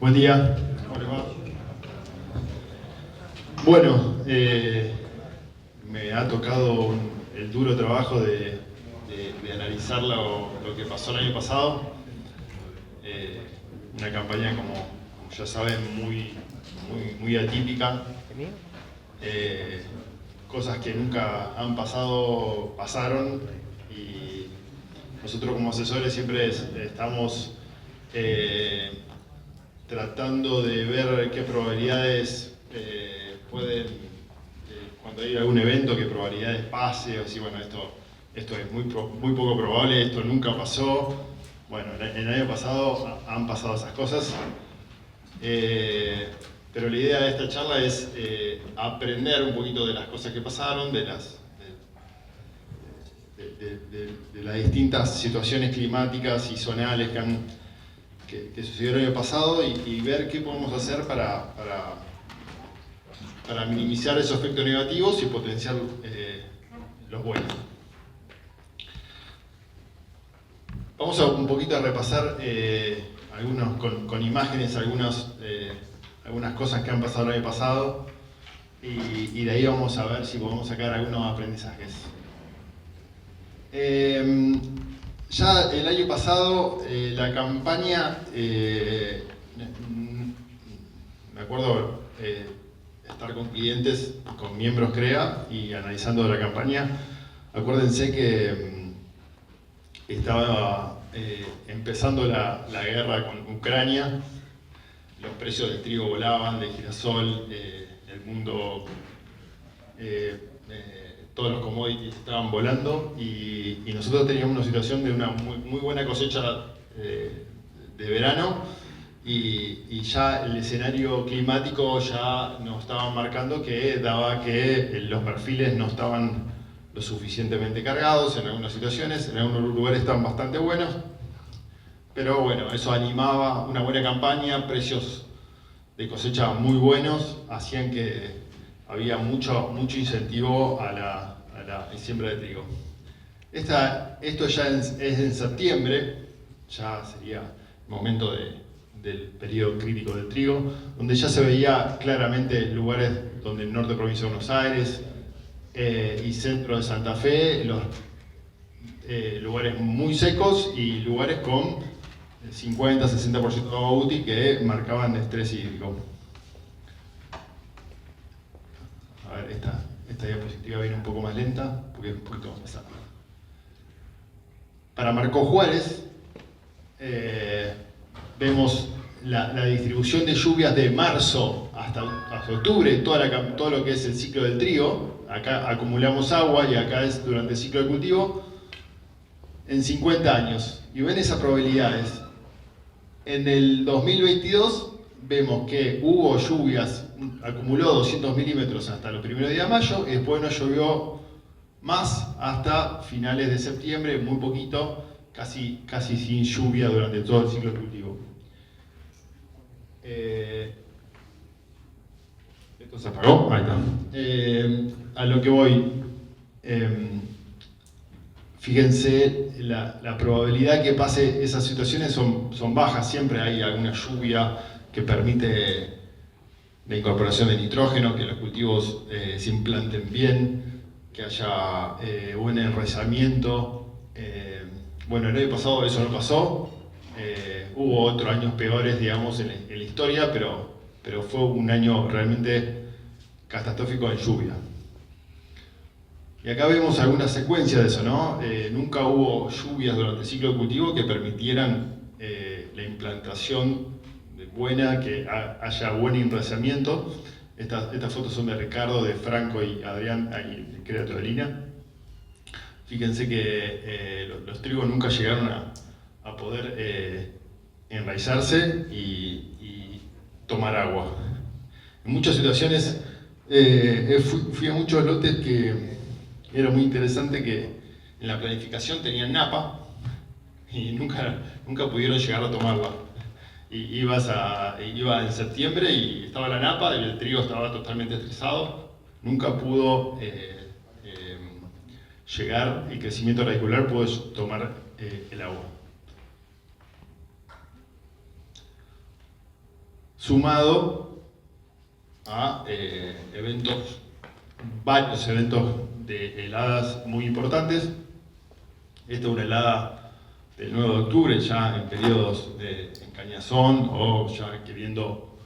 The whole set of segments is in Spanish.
Buen día. ¿Cómo les va? Bueno, me ha tocado el duro trabajo de analizar lo que pasó el año pasado. Una campaña, como ya saben, muy atípica. Cosas que nunca han pasado, pasaron, y nosotros como asesores siempre estamos tratando de ver qué probabilidades pueden, cuando hay algún evento, qué probabilidades pase, o si bueno, esto es muy poco probable, esto nunca pasó. Bueno, el año pasado han pasado esas cosas. Pero la idea de esta charla es aprender un poquito de las cosas que pasaron, de las distintas situaciones climáticas y zonales que sucedieron el año pasado, y ver qué podemos hacer para minimizar esos efectos negativos y potenciar los buenos. Vamos a un poquito a repasar algunos con imágenes, algunas cosas que han pasado el año pasado, y de ahí vamos a ver si podemos sacar algunos aprendizajes. Ya el año pasado la campaña, me acuerdo estar con clientes, con miembros CREA y analizando la campaña. Acuérdense que estaba empezando la guerra con Ucrania, los precios del trigo volaban, del girasol, el mundo, todos los commodities estaban volando, y nosotros teníamos una situación de una muy buena cosecha de verano, y ya el escenario climático ya nos estaba marcando que daba que los perfiles no estaban lo suficientemente cargados en algunas situaciones, en algunos lugares estaban bastante buenos, pero bueno, eso animaba una buena campaña, precios de cosecha muy buenos, hacían que había mucho incentivo a la siembra de trigo. Esto ya es en septiembre, ya sería el momento del periodo crítico del trigo, donde ya se veía claramente lugares donde el norte de la provincia de Buenos Aires y centro de Santa Fe, lugares muy secos y lugares con 50-60% de agua útil que marcaban estrés hídrico. A ver, esta diapositiva viene un poco más lenta porque es un poquito más pesada. Para Marcos Juárez vemos la distribución de lluvias de marzo hasta octubre, todo lo que es el ciclo del trigo. Acá acumulamos agua y acá es durante el ciclo de cultivo, en 50 años. Y ven esas probabilidades. En el 2022 vemos que hubo lluvias, acumuló 200 milímetros hasta los primeros días de mayo, y después no llovió más hasta finales de septiembre, muy poquito, casi sin lluvia durante todo el ciclo de cultivo. ¿Esto se apagó? Ahí está. A lo que voy, fíjense, la probabilidad que pase esas situaciones son bajas, siempre hay alguna lluvia que permite la incorporación de nitrógeno, que los cultivos se implanten bien, que haya buen enraizamiento. Bueno, el año pasado eso no pasó, hubo otros años peores, digamos, en la historia, pero fue un año realmente catastrófico en lluvia. Y acá vemos alguna secuencia de eso, ¿no? Nunca hubo lluvias durante el ciclo de cultivo que permitieran la implantación buena, que haya buen enraizamiento. Estas fotos son de Ricardo, de Franco y Adrián, y de Crea Torelina. Fíjense que los trigos nunca llegaron a poder enraizarse y tomar agua. En muchas situaciones fui a muchos lotes que era muy interesante, que en la planificación tenían napa y nunca pudieron llegar a tomarla. Iba en septiembre y estaba la napa y el trigo estaba totalmente estresado. Nunca pudo llegar el crecimiento radicular, pudo tomar el agua. sumado a varios eventos de heladas muy importantes. Esta es una helada del 9 de octubre, ya en periodos de encañazón o ya queriendo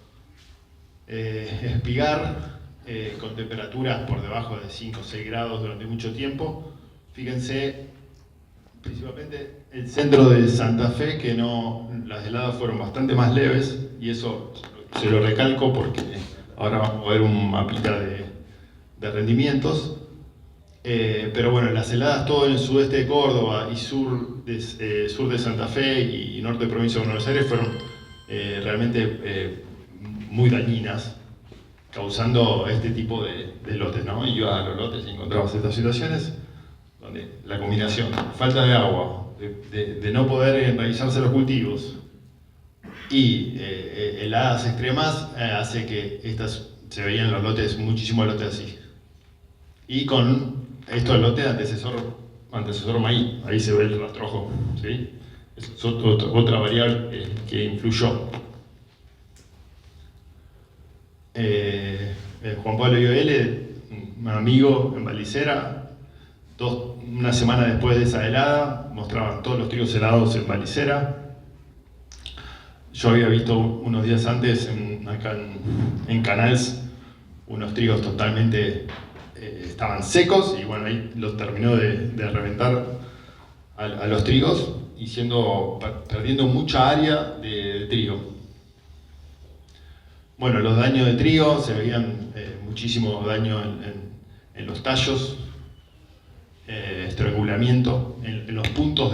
espigar, con temperaturas por debajo de 5 o 6 grados durante mucho tiempo. Fíjense, principalmente el centro de Santa Fe, que las heladas fueron bastante más leves, y eso se lo recalco porque ahora vamos a ver un mapita de rendimientos. Pero bueno, las heladas todo en el sudeste de Córdoba y sur de Santa Fe y norte de provincia de Buenos Aires fueron realmente muy dañinas, causando este tipo de lotes, ¿no? Iba a los lotes y encontrabas estas situaciones donde la combinación, falta de agua, de no poder enraizarse los cultivos y heladas extremas, hace que se veían los lotes, muchísimos lotes así. Y con estos lotes antecesor maíz, ahí se ve el rastrojo, ¿sí? Es otra variable que influyó. Juan Pablo Ioele, un amigo en Valicera, una semana después de esa helada, mostraban todos los trigos helados en Valicera. Yo había visto unos días antes acá en Canals unos trigos totalmente estaban secos, y bueno, ahí los terminó de reventar a los trigos y perdiendo mucha área de trigo. Bueno, los daños de trigo, se veían muchísimo daño en los tallos, estrangulamiento. En los puntos,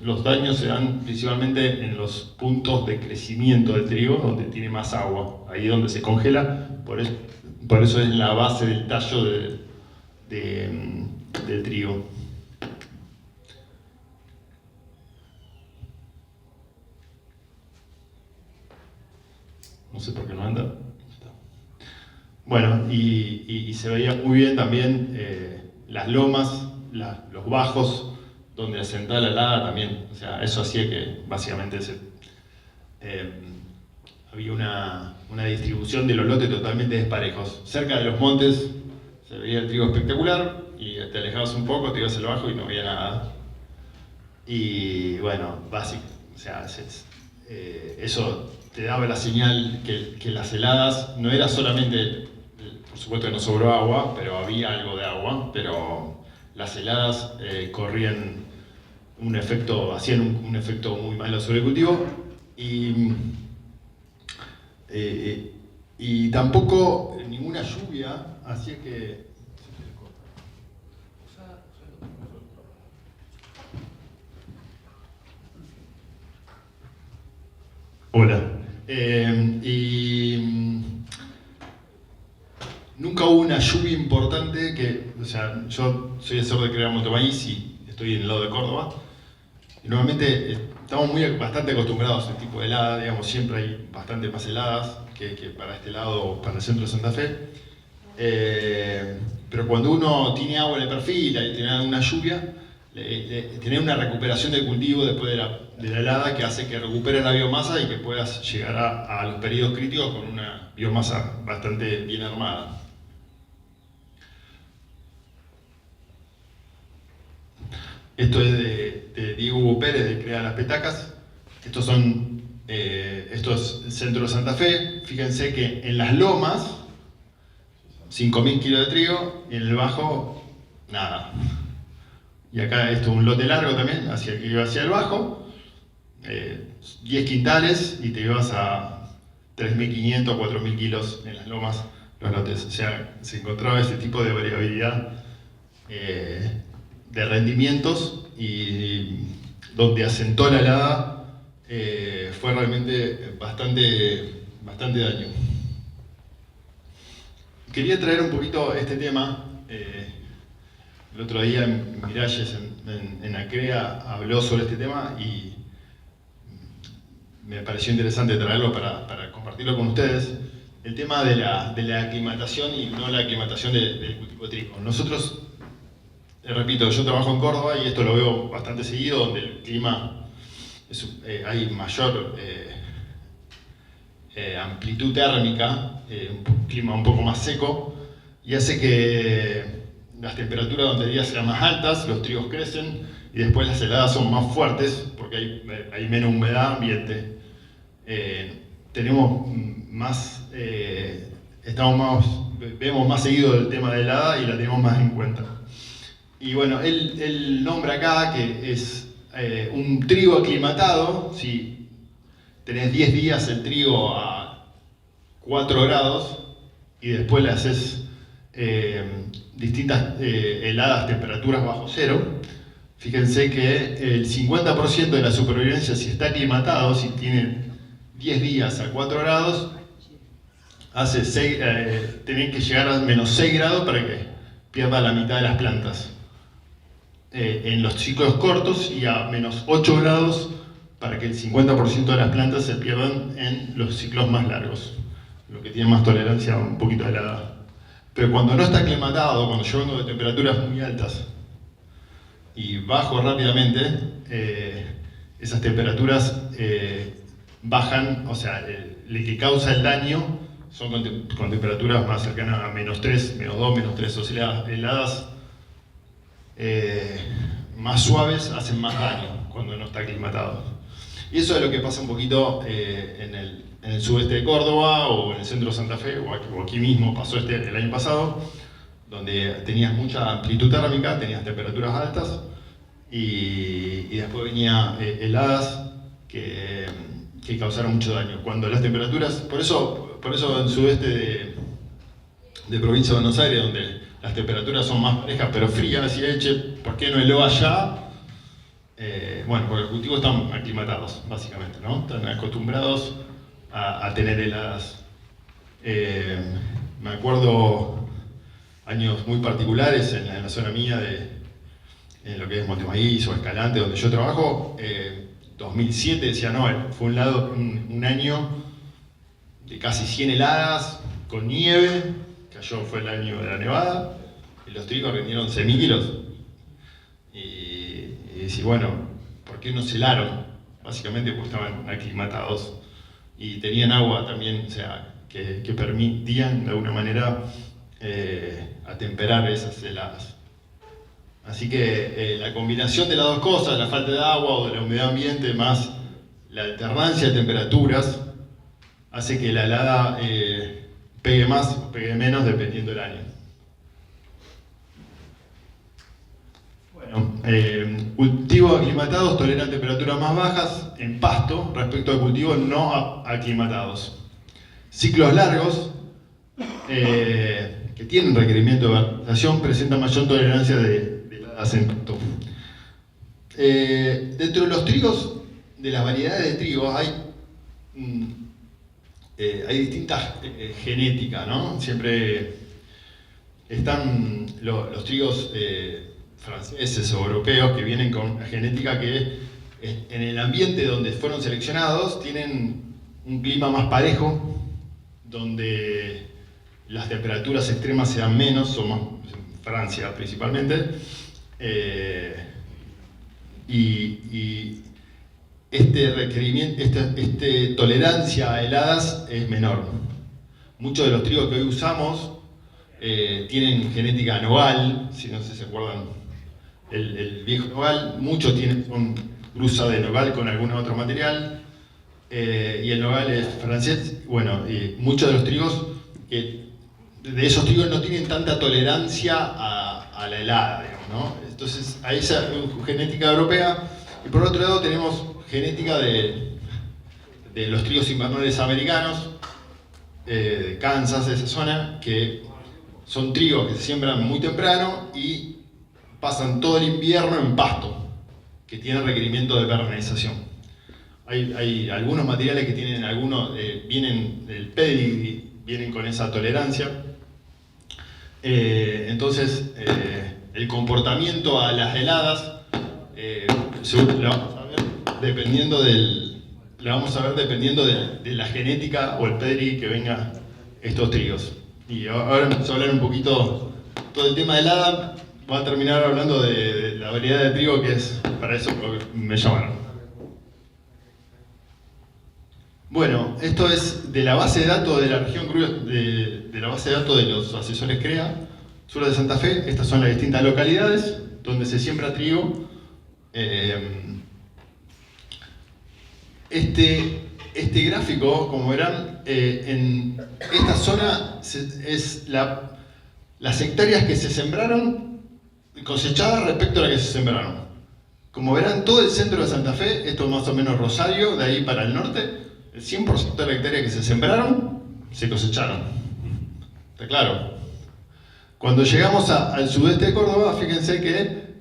los daños se dan principalmente en los puntos de crecimiento del trigo, donde tiene más agua, ahí donde se congela, por eso es la base del tallo del trigo. No sé por qué no anda. Bueno, y se veía muy bien también las lomas, los bajos, donde asentaba la helada también. O sea, eso hacía que básicamente había una distribución de los lotes totalmente desparejos. Cerca de los montes se veía el trigo espectacular, y te alejabas un poco, te ibas al bajo y no había nada. Y bueno, básico, o sea, eso te daba la señal que las heladas no era solamente, por supuesto que no sobró agua, pero había algo de agua, pero las heladas hacían un efecto muy malo sobre el cultivo, y tampoco ninguna lluvia hacía que... Hola. Nunca hubo una lluvia importante o sea, yo soy asesor de Criar Montomaíz y estoy en el lado de Córdoba. Y normalmente estamos bastante acostumbrados a este tipo de helada, digamos, siempre hay bastante más heladas que para este lado, para el centro de Santa Fe. Pero cuando uno tiene agua en el perfil y tiene una lluvia, tiene una recuperación del cultivo después de la helada, que hace que recupere la biomasa y que puedas llegar a los periodos críticos con una biomasa bastante bien armada. Esto es de Diego Hugo Pérez, de Crea las Petacas. Esto es el centro de Santa Fe. Fíjense que en las lomas, 5.000 kilos de trigo, y en el bajo, nada. Y acá esto es un lote largo también, que iba hacia el bajo, 10 quintales, y te ibas a 3.500, 4.000 kilos en las lomas, los lotes. O sea, se encontraba ese tipo de variabilidad de rendimientos, y donde asentó la helada fue realmente bastante daño. Quería traer un poquito este tema. El otro día Miralles en Acrea habló sobre este tema y me pareció interesante traerlo para compartirlo con ustedes. El tema de la aclimatación y no la aclimatación del cultivo de trigo. Nosotros, repito, yo trabajo en Córdoba y esto lo veo bastante seguido, donde el clima hay mayor amplitud térmica, un clima un poco más seco, y hace que las temperaturas durante el día sean más altas, los trigos crecen, y después las heladas son más fuertes porque hay menos humedad ambiente. Tenemos más, vemos más seguido el tema de helada y la tenemos más en cuenta. Y bueno, él nombra acá que es un trigo aclimatado. Si tenés 10 días el trigo a 4 grados y después le haces distintas heladas, temperaturas bajo cero, fíjense que el 50% de la supervivencia, si está aclimatado, si tiene 10 días a 4 grados, tienen que llegar a menos 6 grados para que pierda la mitad de las plantas. En los ciclos cortos, y a menos 8 grados para que el 50% de las plantas se pierdan en los ciclos más largos, lo que tiene más tolerancia a un poquito de helada. Pero cuando no está aclimatado, cuando yo vengo de temperaturas muy altas y bajo rápidamente, esas temperaturas bajan, o sea, el que causa el daño son con temperaturas más cercanas a menos 3, menos 2, menos 3, o sea, heladas más suaves hacen más daño cuando no está aclimatado. Y eso es lo que pasa un poquito en el sudeste de Córdoba o en el centro de Santa Fe, o aquí mismo pasó el año pasado, donde tenías mucha amplitud térmica, tenías temperaturas altas y después venía heladas que causaron mucho daño. Cuando las temperaturas, por eso en el sudeste de provincia de Buenos Aires, donde las temperaturas son más parejas pero frías, y ¿por qué no heló allá? Bueno, porque los cultivos están aclimatados, básicamente, ¿no? Están acostumbrados a tener heladas. Me acuerdo años muy particulares en la zona mía, en lo que es Montemaíz o Escalante, donde yo trabajo. 2007 decía, no, fue un año de casi 100 heladas, con nieve, fue el año de la nevada, y los trigos rindieron 11.000 kilos. Y decís, bueno, ¿por qué no se helaron? Básicamente porque estaban aclimatados y tenían agua también, o sea, que permitían de alguna manera atemperar esas heladas. Así que la combinación de las dos cosas, la falta de agua o de la humedad ambiente más la alternancia de temperaturas, hace que la helada pegue más o pegue menos dependiendo del año. Bueno, cultivos aclimatados toleran temperaturas más bajas en pasto respecto a cultivos no aclimatados. Ciclos largos que tienen requerimiento de fertilización presentan mayor tolerancia de heladas en pasto. Dentro de los trigos, de las variedades de trigos, hay distintas genéticas, ¿no? Siempre están los trigos franceses o europeos que vienen con una genética que en el ambiente donde fueron seleccionados tienen un clima más parejo, donde las temperaturas extremas se dan menos, son más en Francia principalmente, y esta tolerancia a heladas es menor. Muchos de los trigos que hoy usamos tienen genética nogal, si no sé si se acuerdan, el viejo nogal, muchos son cruza de nogal con algún otro material, y el nogal es francés. Bueno, y muchos de los trigos, de esos trigos no tienen tanta tolerancia a la helada, digamos, ¿no? Entonces, hay esa genética europea, y por otro lado tenemos genética de los trigos invernales americanos, de Kansas, de esa zona, que son trigos que se siembran muy temprano y pasan todo el invierno en pasto, que tienen requerimiento de perenización. Hay algunos materiales que tienen, vienen del pedigree, vienen con esa tolerancia. Entonces, el comportamiento a las heladas la vamos a ver dependiendo de la genética o el pedigree que venga estos trigos. Y ahora vamos a hablar un poquito todo el tema de helada. Voy a terminar hablando de la variedad de trigo, que es para eso lo que me llamaron. Bueno, esto es de la base de datos de la región de la base de datos de los asesores CREA, sur de Santa Fe. Estas son las distintas localidades donde se siembra trigo. Este gráfico, como verán, en esta zona es las hectáreas que se sembraron cosechadas respecto a las que se sembraron. Como verán, todo el centro de Santa Fe, esto es más o menos Rosario, de ahí para el norte, el 100% de las hectáreas que se sembraron, se cosecharon. ¿Está claro? Cuando llegamos al sudeste de Córdoba, fíjense que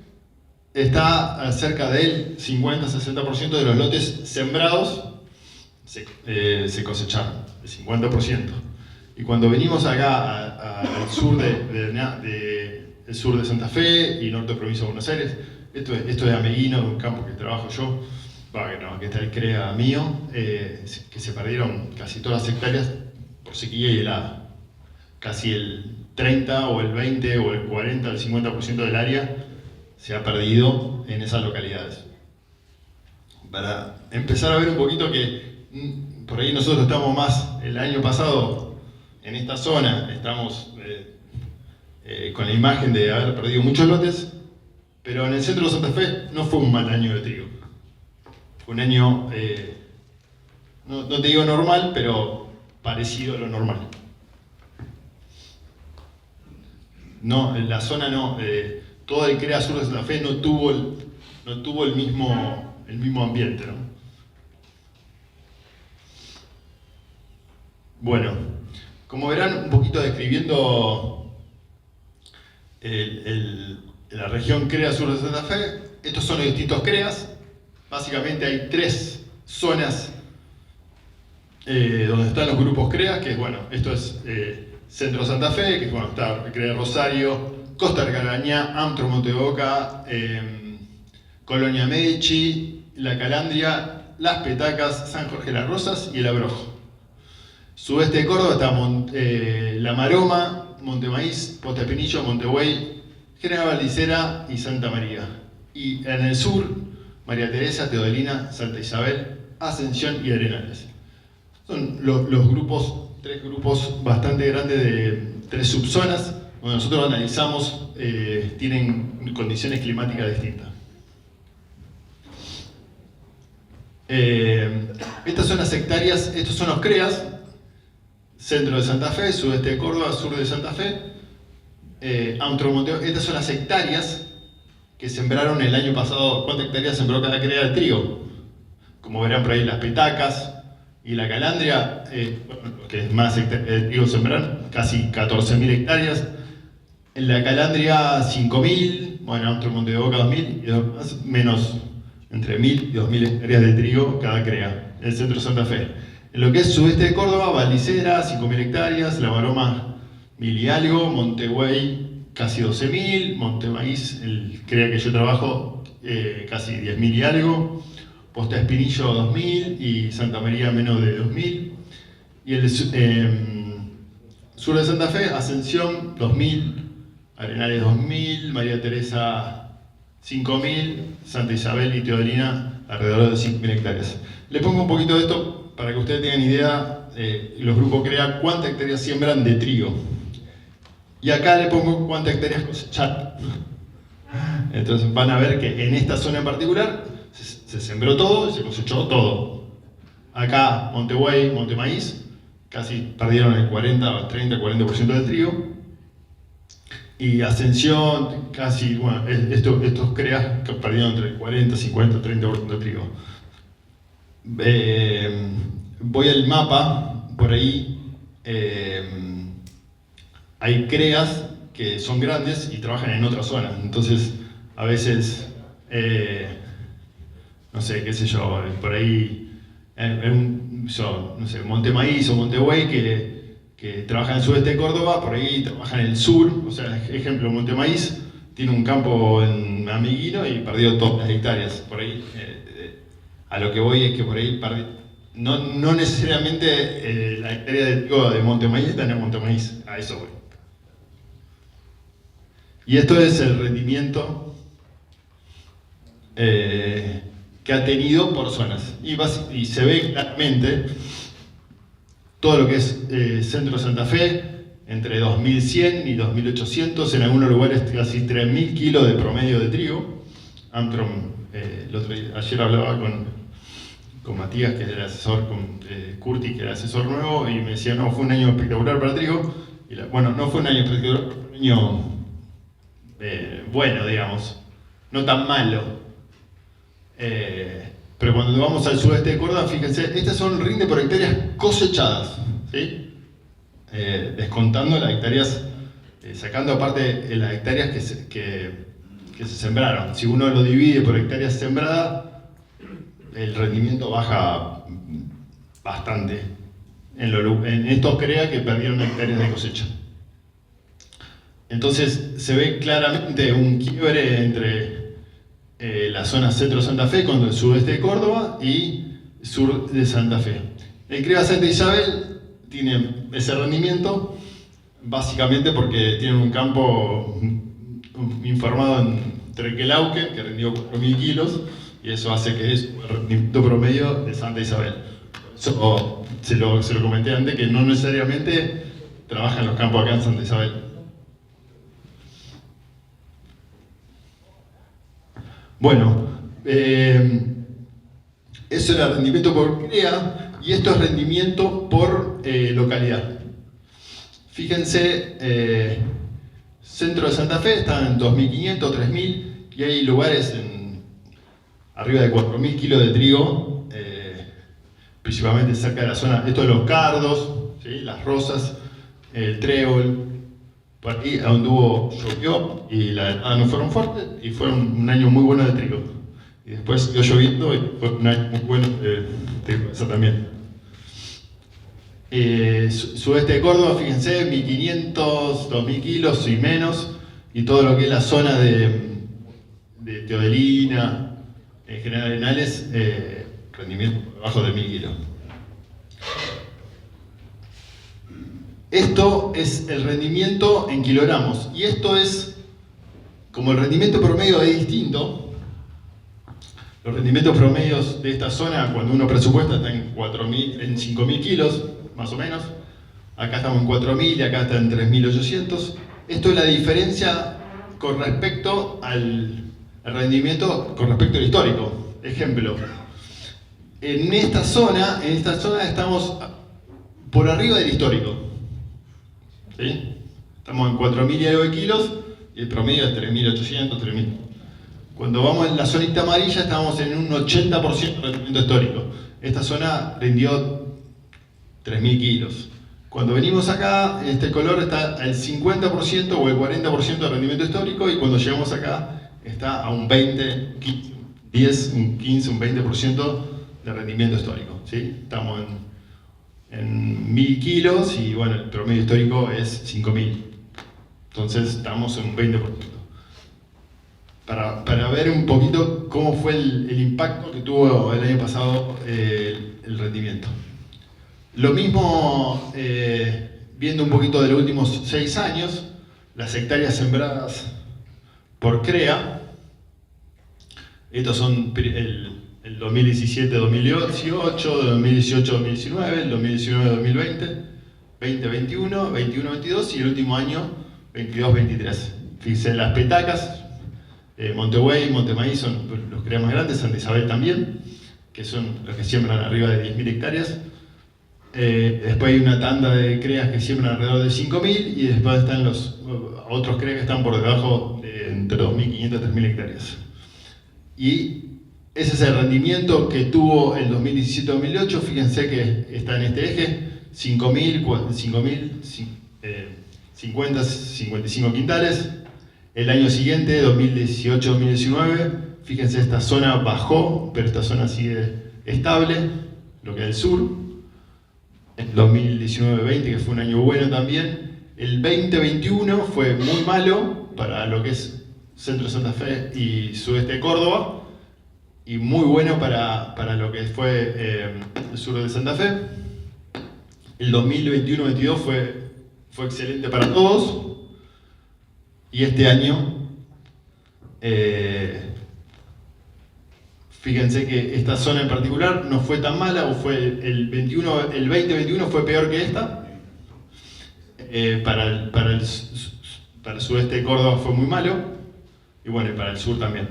está cerca del 50-60% de los lotes sembrados se cosecharon, el 50%. Y cuando venimos acá al sur el sur de Santa Fe y norte de provincia de Buenos Aires, esto es Ameguino, un campo que trabajo yo, que está el CREA mío, que se perdieron casi todas las hectáreas por sequía y helada. Casi el 30 o el 20 o el 40 o el 50% del área se ha perdido en esas localidades. Para empezar a ver un poquito que por ahí nosotros estamos más, el año pasado en esta zona estamos con la imagen de haber perdido muchos lotes, pero en el centro de Santa Fe no fue un mal año de trigo. Fue un año, no te digo normal, pero parecido a lo normal. No, en la zona no, todo el CREA sur de Santa Fe no tuvo el mismo ambiente, ¿no? Bueno, como verán, un poquito describiendo la región CREA sur de Santa Fe, estos son los distintos CREAs. Básicamente hay 3 zonas donde están los grupos CREA, que bueno, esto es Centro Santa Fe, que bueno, está CREA Rosario, Costa Argarañá, Amtro Monteboca, Colonia Medici, La Calandria, Las Petacas, San Jorge Las Rosas y El Abrojo. Sudeste de Córdoba está La Maroma, Montemaíz, Posta Espinillo, Montebuey, General Valdicera y Santa María. Y en el sur, María Teresa, Teodolina, Santa Isabel, Ascensión y Arenales. Son los grupos, 3 grupos bastante grandes de 3 subzonas, donde nosotros analizamos, tienen condiciones climáticas distintas. Estas son las hectáreas, estos son los CREAs, centro de Santa Fe, sudeste de Córdoba, sur de Santa Fe, Amtro Monteo. Estas son las hectáreas que sembraron el año pasado. ¿Cuántas hectáreas sembró cada CREA de trigo? Como verán por ahí, Las Petacas y La Calandria, que es más hectáreas de trigo sembraron, casi 14.000 hectáreas. En La Calandria 5.000, bueno, Amtro Monteboca 2.000, y más menos entre 1.000 y 2.000 hectáreas de trigo cada CREA, en el centro de Santa Fe. En lo que es sudeste de Córdoba, Valdicera 5.000 hectáreas, La Maroma 1.000 y algo, Montebuey casi 12.000, Montemaíz, el CREA que yo trabajo, casi 10.000 y algo, Posta Espinillo 2.000 y Santa María menos de 2.000. Y el sur de Santa Fe, Ascensión 2.000, Arenales 2.000, María Teresa 5.000, Santa Isabel y Teodolina alrededor de 5.000 hectáreas. Les pongo un poquito de esto para que ustedes tengan idea, los grupos CREA, cuántas hectáreas siembran de trigo. Y acá le pongo cuántas hectáreas cosecharon. Entonces van a ver que en esta zona en particular se sembró todo y se cosechó todo. Acá Montebuey, Montemaíz, casi perdieron el 40% del trigo. Y Ascensión, casi, bueno, estos CREAs que perdieron entre el 40, 50, 30% del trigo. Voy al mapa, por ahí hay CREAs que son grandes y trabajan en otras zonas. Entonces, a veces, no sé, qué sé yo, por ahí, no sé, Montemaíz o Montebuey que trabajan en el sudeste de Córdoba, por ahí trabajan en el sur. O sea, ejemplo, Montemaíz tiene un campo en Ameguino y perdió todas las hectáreas. Por ahí, a lo que voy es que por ahí no necesariamente la hectárea de trigo de Montemaíz está en Montemaíz, a eso voy. Y esto es el rendimiento que ha tenido por zonas. Y se ve claramente todo lo que es centro de Santa Fe, entre 2100 y 2800, en algunos lugares casi 3000 kilos de promedio de trigo. Amtron, ayer hablaba con Matías, que es el asesor, con Curti, que era el asesor nuevo, y me decía, no, fue un año espectacular para el trigo. Y bueno, no fue un año espectacular, fue un año bueno, digamos, no tan malo. Pero cuando vamos al sudeste de Córdoba, fíjense, estas son rinde por hectáreas cosechadas, ¿sí? Descontando las hectáreas, sacando aparte las hectáreas que se sembraron. Si uno lo divide por hectáreas sembradas, el rendimiento baja bastante. En estos CREA que perdieron hectáreas de cosecha. Entonces se ve claramente un quiebre entre la zona centro Santa Fe con el sudeste de Córdoba y sur de Santa Fe. El CREA Santa Isabel tiene ese rendimiento básicamente porque tiene un campo informado en Trequelauquen, que rindió 4.000 kilos, y eso hace que es el rendimiento promedio de Santa Isabel. Eso se lo comenté antes, que no necesariamente trabaja en los campos acá en Santa Isabel. Bueno, eso era rendimiento por CREA, y esto es rendimiento por localidad. Fíjense, centro de Santa Fe está en 2.500, 3.000, y hay lugares arriba de 4.000 kilos de trigo, principalmente cerca de la zona, esto de los cardos, ¿sí? Las rosas, el trébol, por ahí donde llovió y las heladas no fueron fuertes, y fue un año muy bueno de trigo. Y después siguió lloviendo y fue un año muy bueno de trigo, eso también. Sudeste de Córdoba, fíjense, 1.500, 2.000 kilos y menos, y todo lo que es la zona de Teodelina, General Arenales, rendimiento por debajo de 1.000 kilos. Esto es el rendimiento en kilogramos, y esto es, como el rendimiento promedio es distinto, los rendimientos promedios de esta zona, cuando uno presupuesta, están en 5.000 kilos, más o menos. Acá estamos en 4.000 y acá está en 3.800. Esto es la diferencia con respecto al rendimiento, con respecto al histórico. Ejemplo, en esta zona estamos por arriba del histórico. ¿Sí? Estamos en 4.000 y algo de kilos y el promedio es 3.800, 3.000. Cuando vamos en la zonita amarilla estamos en un 80% de rendimiento histórico. Esta zona rindió 3.000 kilos. Cuando venimos acá, este color está al 50% o el 40% de rendimiento histórico, y cuando llegamos acá está a un 20, 10, un 15, un 20% de rendimiento histórico. ¿Sí? Estamos en 1.000 kilos y bueno, el promedio histórico es 5.000. Entonces estamos en un 20%. Para ver un poquito cómo fue el impacto que tuvo el año pasado el rendimiento. Lo mismo, viendo un poquito de los últimos 6 años, las hectáreas sembradas por CREA. Estos son el 2017-2018, 2018-2019, el 2019-2020, 2021, 21-22 y el último año 22-23. Fíjense, las petacas, Montegüey, Montemaíz son los CREA más grandes, Santa Isabel también, que son los que siembran arriba de 10.000 hectáreas. Después hay una tanda de CREAs que siembran alrededor de 5.000, y después están los otros CREA que están por debajo de entre 2.500 y 3.000 hectáreas. Y ese es el rendimiento que tuvo el 2017-2008, fíjense que está en este eje, 5.000, 50, 55 quintales. El año siguiente, 2018-2019, fíjense, esta zona bajó, pero esta zona sigue estable, lo que es el sur. El 2019-20, que fue un año bueno también. El 2021 fue muy malo para lo que es centro de Santa Fe y sudeste de Córdoba, y muy bueno para lo que fue el sur de Santa Fe. El 2021-22 fue excelente para todos, y este año Fíjense que esta zona en particular no fue tan mala, o fue el 2021 fue peor que esta. Para el sudeste de Córdoba fue muy malo, y bueno, y para el sur también.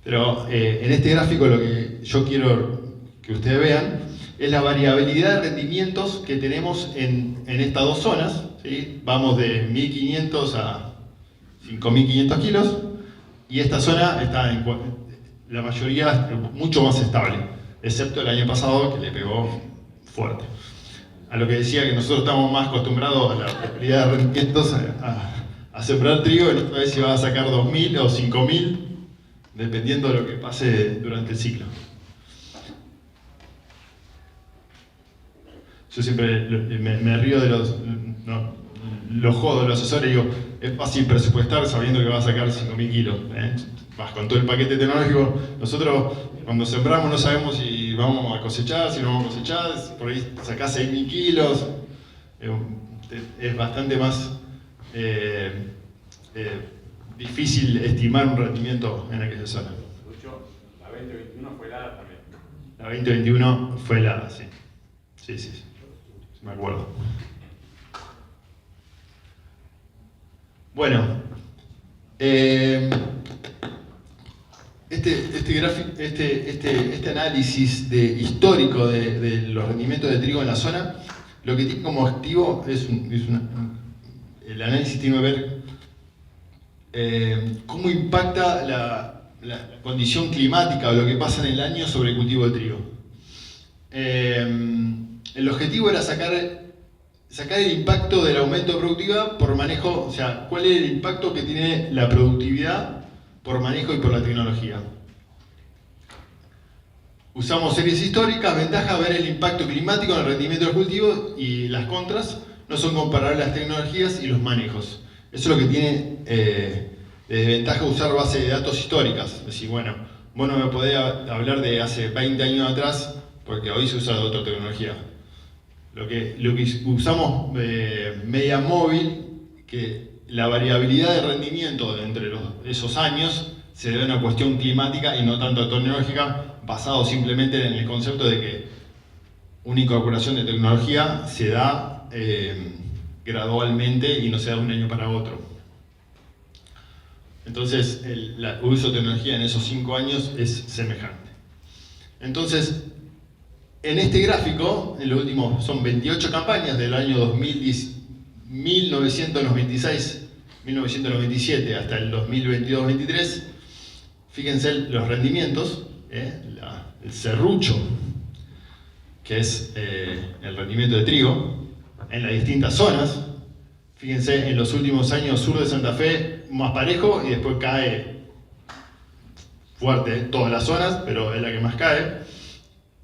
Pero en este gráfico lo que yo quiero que ustedes vean es la variabilidad de rendimientos que tenemos en estas dos zonas, ¿sí? Vamos de 1500 a 5500 kilos, y esta zona está la mayoría mucho más estable, excepto el año pasado que le pegó fuerte. A lo que decía, que nosotros estamos más acostumbrados a la variabilidad de rendimientos, a sembrar trigo, y otra vez si vas a sacar 2000 o 5000, dependiendo de lo que pase durante el ciclo. Yo siempre me río de los jodos de los asesores, digo, es fácil presupuestar sabiendo que vas a sacar 5000 kilos. Vas con todo el paquete tecnológico. Nosotros, cuando sembramos, no sabemos si vamos a cosechar, si no vamos a cosechar, por ahí sacás 6000 kilos. Es bastante más difícil estimar un rendimiento en aquella zona. La 2021 fue helada también. La 2021 fue helada, sí. Sí, me acuerdo. Bueno, este análisis histórico de los rendimientos de trigo en la zona, lo que tiene como activo el análisis tiene que ver cómo impacta la condición climática o lo que pasa en el año sobre el cultivo de trigo. El objetivo era sacar el impacto del aumento de productividad por manejo, o sea, cuál es el impacto que tiene la productividad por manejo y por la tecnología. Usamos series históricas, ventaja ver el impacto climático en el rendimiento del cultivo, y las contras no son comparables las tecnologías y los manejos. Eso es lo que tiene de desventaja usar bases de datos históricas. Es decir, bueno, vos no me podés hablar de hace 20 años atrás porque hoy se usa otra tecnología. Lo que usamos media móvil, que la variabilidad de rendimiento entre esos años se debe a una cuestión climática y no tanto tecnológica, basado simplemente en el concepto de que una incorporación de tecnología se da gradualmente y no se da de un año para otro. Entonces, el uso de tecnología en esos 5 años es semejante. Entonces, en este gráfico, en lo último, son 28 campañas del año 1997 hasta el 2022-23. Fíjense los rendimientos, el serrucho, que es el rendimiento de trigo, en las distintas zonas. Fíjense, en los últimos años, sur de Santa Fe, más parejo, y después cae fuerte todas las zonas, pero es la que más cae.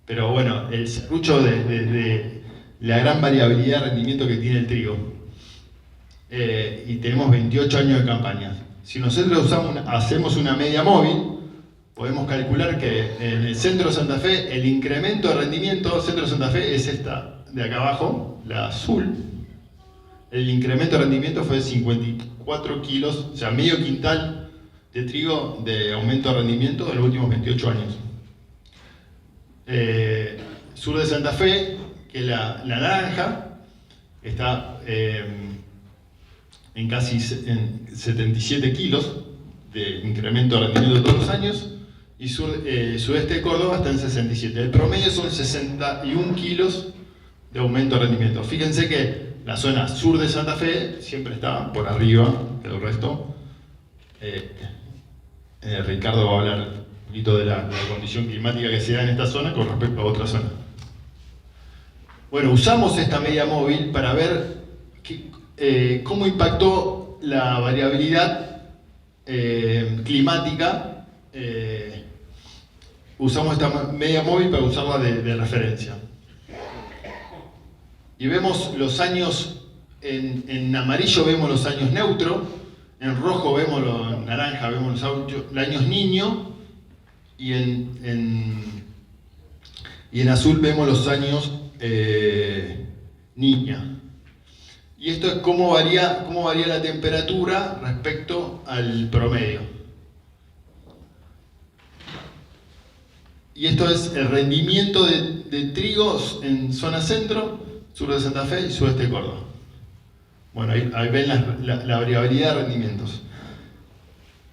Pero bueno, el serrucho de la gran variabilidad de rendimiento que tiene el trigo. Y tenemos 28 años de campañas. Si nosotros hacemos una media móvil, podemos calcular que en el centro de Santa Fe, el incremento de rendimiento, el centro de Santa Fe es esta de acá abajo, la azul. El incremento de rendimiento fue de 54 kilos, o sea, medio quintal de trigo de aumento de rendimiento en los últimos 28 años. Sur de Santa Fe, que la naranja, está en casi 77 kilos de incremento de rendimiento todos los años, y sudeste de Córdoba está en 67. El promedio son 61 kilos de aumento de rendimiento. Fíjense que la zona sur de Santa Fe siempre está por arriba del resto. Ricardo va a hablar un poquito de la condición climática que se da en esta zona con respecto a otra zona. Bueno, usamos esta media móvil para ver cómo impactó la variabilidad climática. Usamos esta media móvil para usarla de referencia. Y vemos los años, en amarillo vemos los años neutro, en rojo vemos en naranja vemos los años niño, y en azul vemos los años niña. Y esto es cómo varía la temperatura respecto al promedio. Y esto es el rendimiento de trigo en zona centro, sur de Santa Fe y sudeste de Córdoba. Bueno, ahí ven la variabilidad de rendimientos.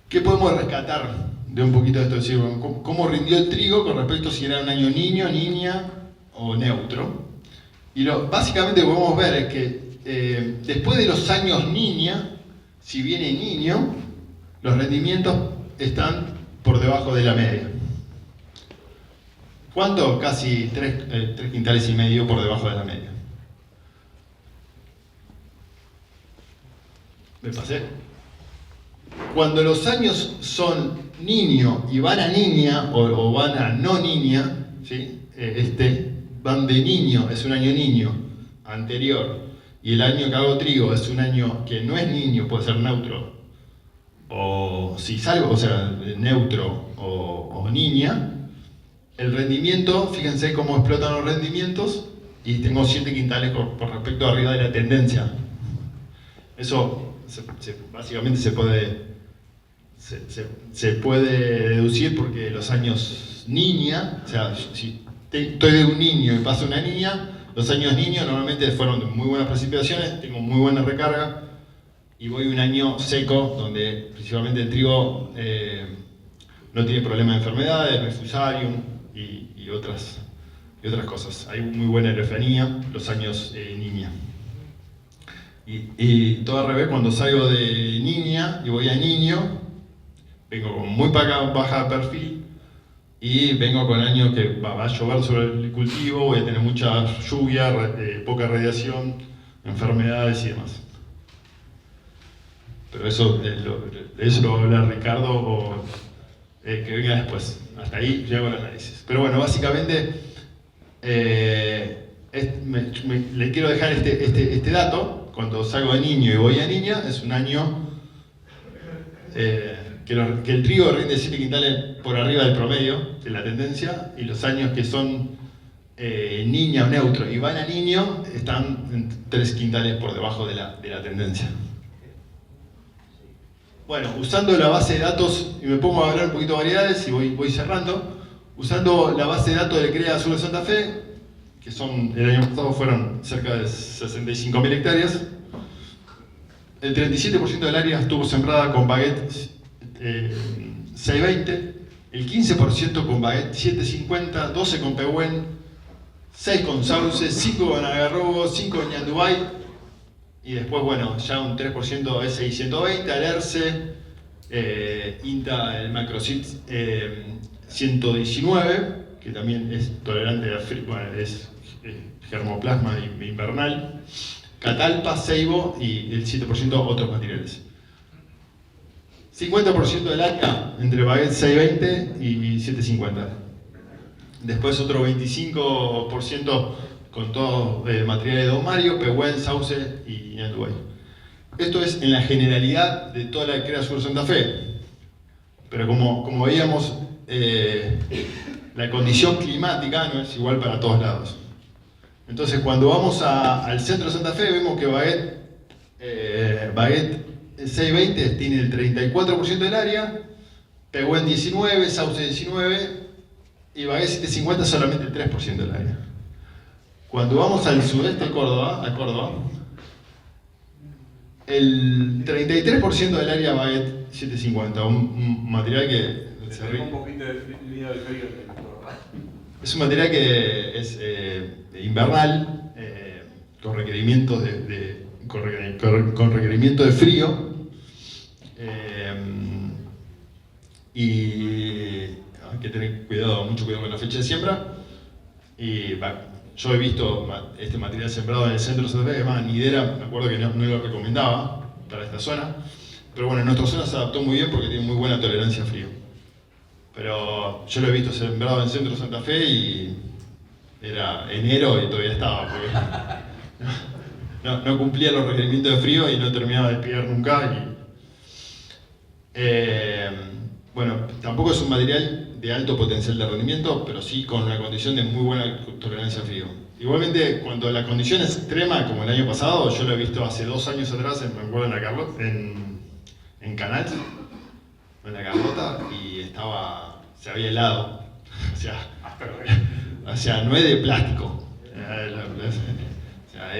¿Qué podemos rescatar de un poquito de esto? Es decir, ¿cómo rindió el trigo con respecto a si era un año niño, niña o neutro? Y básicamente lo que podemos ver es que después de los años niña, si viene niño, los rendimientos están por debajo de la media. ¿Cuánto? Casi 3 quintales y medio por debajo de la media. ¿Me pasé? Cuando los años son niño y van a niña o van a no niña, ¿sí? Van de niño, es un año niño anterior, y el año que hago trigo es un año que no es niño, puede ser neutro, o si salgo, o sea, neutro o niña, el rendimiento, fíjense cómo explotan los rendimientos, y tengo 7 quintales por respecto arriba de la tendencia. Eso básicamente se puede deducir porque los años niña, o sea, si estoy de un niño y paso una niña, los años niños normalmente fueron de muy buenas precipitaciones, tengo muy buena recarga, y voy un año seco donde principalmente el trigo no tiene problema de enfermedades, no es fusarium y otras cosas. Hay muy buena aerofanía los años niña. Y todo al revés, cuando salgo de niña y voy a niño, vengo con muy baja perfil y vengo con años que va a llover sobre el cultivo, voy a tener mucha lluvia, poca radiación, enfermedades y demás. Pero eso lo va a hablar Ricardo o que venga después. Hasta ahí llego al análisis. Pero bueno, básicamente le quiero dejar este dato. Cuando salgo de niño y voy a niña, es un año que el trigo rinde 7 quintales por arriba del promedio de la tendencia, y los años que son niña o neutro y van a niño están en 3 quintales por debajo de la tendencia. Bueno, usando la base de datos, y me pongo a hablar un poquito de variedades y voy cerrando, usando la base de datos de CREA Sur de Santa Fe, que el año pasado fueron cerca de 65.000 hectáreas. El 37% del área estuvo sembrada con baguette 620, el 15% con baguette 750, 12 con pehuen, 6 con sauce, 5 con algarrobo, 5 con ñandubay, y después, bueno, ya un 3% SI120, alerce, INTA, el macrocit 119, que también es tolerante a frío, bueno, es germoplasma invernal, catalpa, ceibo y el 7% otros materiales. 50% del área entre baguette 620 y 750. Después otro 25% con todo material de Don Mario, pehuen, sauce y ñandubay. Esto es en la generalidad de toda la CREA Sur Santa Fe. Pero como veíamos, la condición climática no es igual para todos lados. Entonces, cuando vamos al centro de Santa Fe, vemos que baguette 620 tiene el 34% del área, pehuen 19, sauce 19 y baguette 750 solamente el 3% del área. Cuando vamos al sudeste de Córdoba, el 33% del área baguette 750, un material que un poquito de frío del frío. Es un material que es invernal, con requerimientos con requerimiento de frío, y hay que tener mucho cuidado con la fecha de siembra. Y yo he visto este material sembrado en el centro de Santa Fe, además Nidera, me acuerdo que no lo recomendaba para esta zona, pero bueno, en nuestra zona se adaptó muy bien porque tiene muy buena tolerancia a frío. Pero yo lo he visto sembrado en el centro de Santa Fe y era enero y todavía estaba, porque no cumplía los requerimientos de frío y no terminaba de espigar nunca. Bueno, tampoco es un material de alto potencial de rendimiento, pero sí con una condición de muy buena tolerancia a frío. Igualmente, cuando la condición es extrema, como el año pasado, yo lo he visto hace 2 años atrás, me acuerdo en Canal, en la Carlota, y se había helado. O sea, O sea, no es de plástico. O sea,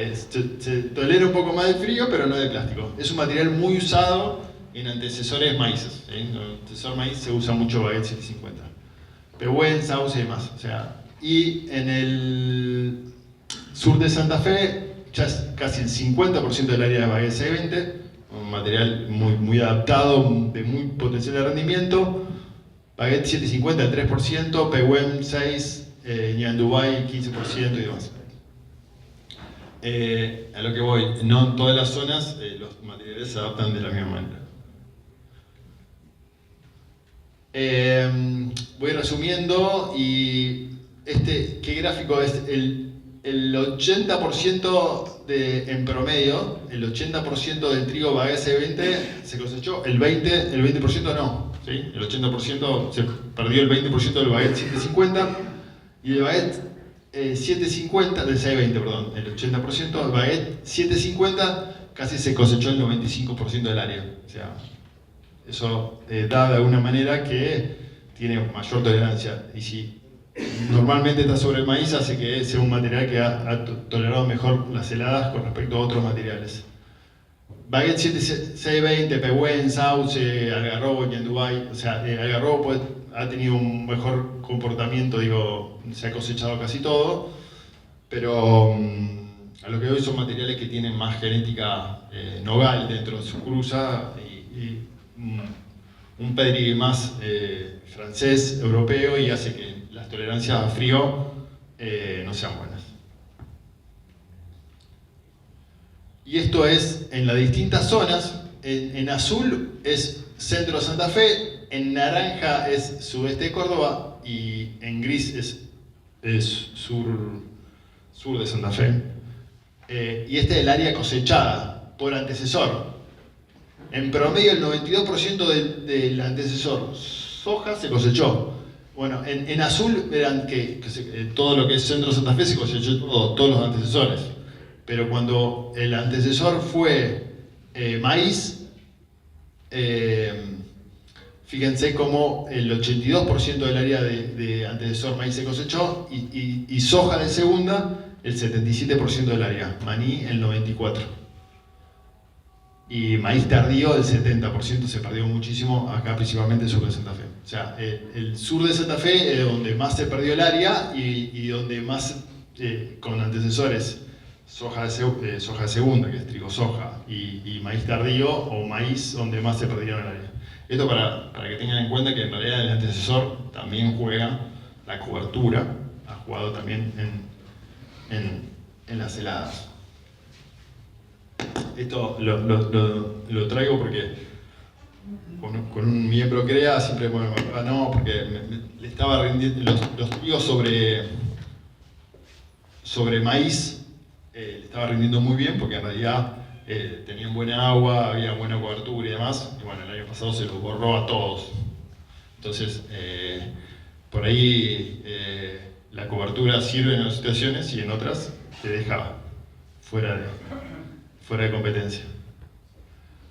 se tolera un poco más de frío, pero no es de plástico. Es un material muy usado en antecesores maíces. En el antecesor maíz se usa mucho baguette 750. Pehuen, sauce y demás. O sea, y en el sur de Santa Fe, ya es casi el 50% del área de baguette 620, un material muy adaptado, de muy potencial de rendimiento. Baguette 750 al 3%, Pehuen 6%, Ñandubay 15% y demás. A lo que voy, no en todas las zonas los materiales se adaptan de la misma manera. Voy resumiendo y ¿qué gráfico es? El 80% en promedio, el 80% del trigo baguette 620 se cosechó, el 20% no, ¿sí? El 80% se perdió el 20% del baguette 750 y el baguette 750, del 620, perdón, el 80%, el baguette 750 casi se cosechó el 95% del área. O sea, eso da de alguna manera que tiene mayor tolerancia. Y si normalmente está sobre el maíz, hace que sea un material que ha tolerado mejor las heladas con respecto a otros materiales. Baguette 620, Pehuen, sauce, algarrobo, Ñandubay, o sea, algarrobo ha tenido un mejor comportamiento, digo, se ha cosechado casi todo, pero a lo que hoy son materiales que tienen más genética nogal dentro de su cruza y un pedigree más francés, europeo, y hace que las tolerancias a frío no sean buenas. Y esto es en las distintas zonas. En azul es centro de Santa Fe, en naranja es sudeste de Córdoba y en gris es sur de Santa Fe. Y este es el área cosechada por antecesor. En promedio el 92% del antecesor soja se cosechó. Bueno, en azul verán que todo lo que es centro de Santa Fe se cosechó todos los antecesores. Pero cuando el antecesor fue maíz, fíjense cómo el 82% del área de antecesor maíz se cosechó y soja de segunda el 77% del área, maní el 94%. Y maíz tardío el 70%, se perdió muchísimo acá, principalmente el sur de Santa Fe. O sea, el sur de Santa Fe es donde más se perdió el área y donde más con antecesores soja de segunda, que es trigo soja, y maíz tardío o maíz donde más se perdieron el área. Esto para que tengan en cuenta que en realidad el antecesor también juega la cobertura, ha jugado también en las heladas. Esto lo traigo porque con un miembro CREA siempre no, porque le estaba rindiendo los trigos sobre maíz. Le estaba rindiendo muy bien porque en realidad tenían buena agua, había buena cobertura y demás, y bueno, el año pasado se los borró a todos. Entonces, por ahí la cobertura sirve en unas situaciones y en otras te deja fuera de competencia.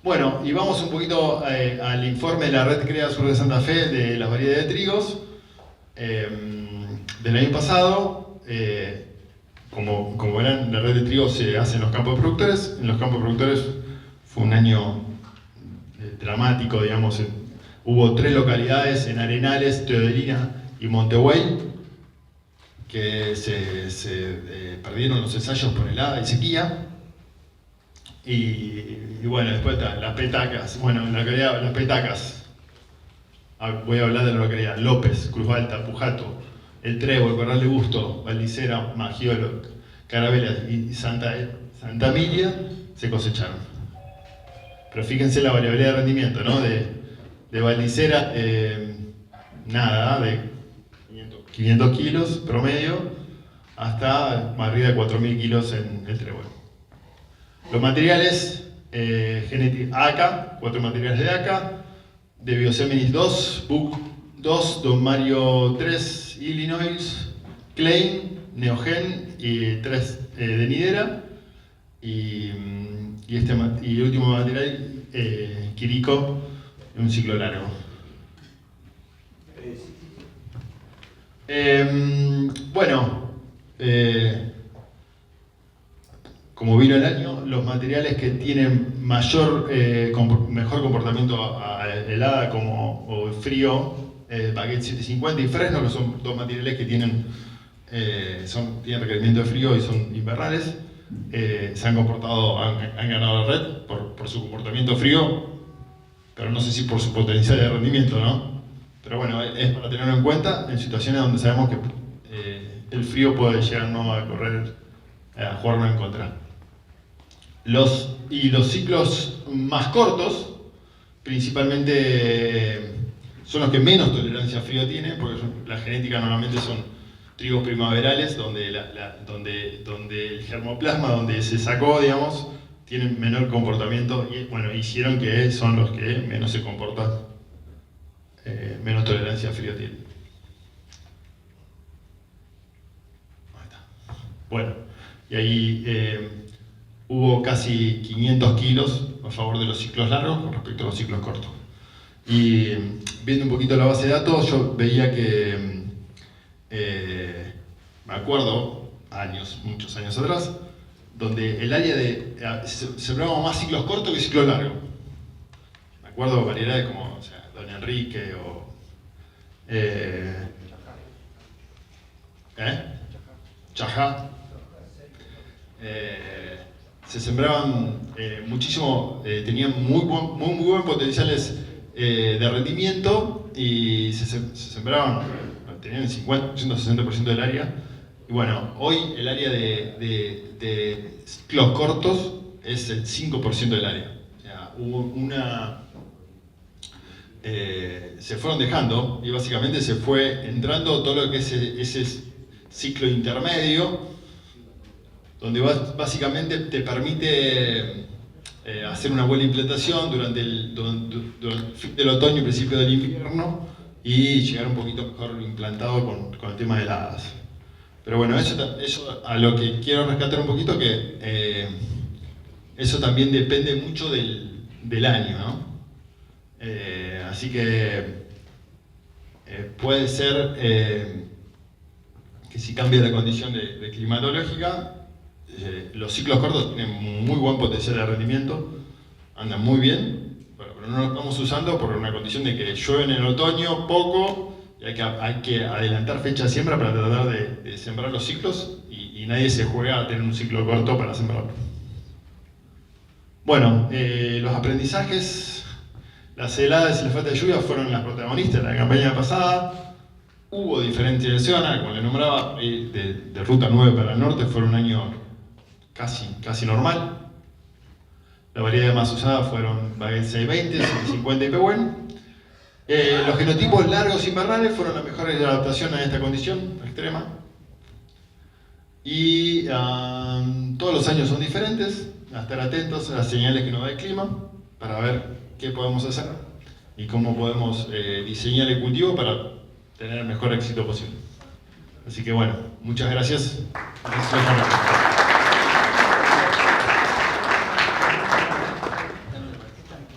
Bueno, y vamos un poquito al informe de la Red CREA Sur de Santa Fe de las variedades de trigos del año pasado. Como verán, la red de trigo se hace en los campos de productores. En los campos de productores fue un año dramático, digamos. Hubo 3 localidades en Arenales, Teodelina y Montegüey que se perdieron los ensayos por helada y sequía. Y bueno, después están las petacas. Bueno, en la localidad, las petacas. Voy a hablar de la localidad: López, Cruz Alta, Pujato, El Trébol, Corral de Busto, Valdicera, Magiolo, Carabela y Santa Emilia se cosecharon. Pero fíjense la variabilidad de rendimiento, ¿no? De Valdicera, nada, de 500 kilos promedio, hasta arriba de 4.000 kilos en El Trébol. Los materiales, ACA, 4 materiales de ACA, de Bioseminis 2, BUC 2, Don Mario 3, Illinois, Klein, Neogen y 3 de Nidera, y el último material, Quirico, un ciclo largo. Bueno, como vino el año, los materiales que tienen mejor comportamiento a helada o frío, Baguette 750 y Fresno, que son dos materiales que tienen requerimiento de frío y son invernales, se han comportado, han ganado la red por su comportamiento frío, pero no sé si por su potencial de rendimiento, ¿no? Pero bueno, es para tenerlo en cuenta en situaciones donde sabemos que el frío puede llegar no a correr, a jugarlo en contra. Los ciclos más cortos, principalmente son los que menos tolerancia a frío tienen, porque la genética normalmente son trigos primaverales, donde el germoplasma, donde se sacó, digamos, tienen menor comportamiento y bueno, hicieron que son los que menos se comportan, menos tolerancia a frío tienen. Ahí está. Bueno, y ahí hubo casi 500 kilos a favor de los ciclos largos con respecto a los ciclos cortos. Y viendo un poquito la base de datos, yo veía que, me acuerdo, muchos años atrás, donde el área sembramos más ciclos cortos que ciclos largos. Me acuerdo variedades como Don Enrique o... Chajá. Se sembraban muchísimo, tenían muy buen potenciales de rendimiento y se sembraban, tenían el 50%, 60% del área. Y bueno, hoy el área de ciclos cortos es el 5% del área. O sea, se fueron dejando y básicamente se fue entrando todo lo que es ese ciclo intermedio, donde básicamente te permite hacer una buena implantación durante el fin del otoño y principio del invierno y llegar un poquito mejor implantado con el tema de heladas. Pero bueno, eso a lo que quiero rescatar un poquito, que eso también depende mucho del año, ¿no? Así que puede ser que si cambia la condición de climatológica, los ciclos cortos tienen muy buen potencial de rendimiento, andan muy bien, pero no los estamos usando por una condición de que llueve en el otoño poco y hay que adelantar fecha de siembra para tratar de sembrar los ciclos y nadie se juega a tener un ciclo corto para sembrarlo. Bueno, los aprendizajes, las heladas y la falta de lluvia fueron las protagonistas de la campaña pasada. Hubo diferenciación, como le nombraba, de Ruta 9 para el norte, fue un año casi normal. La variedad más usada fueron Baguette 620, 750 y Pehuen. Los genotipos largos invernales fueron la mejor adaptación a esta condición extrema. Y todos los años son diferentes, a estar atentos a las señales que nos da el clima para ver qué podemos hacer y cómo podemos diseñar el cultivo para tener el mejor éxito posible. Así que bueno, muchas gracias.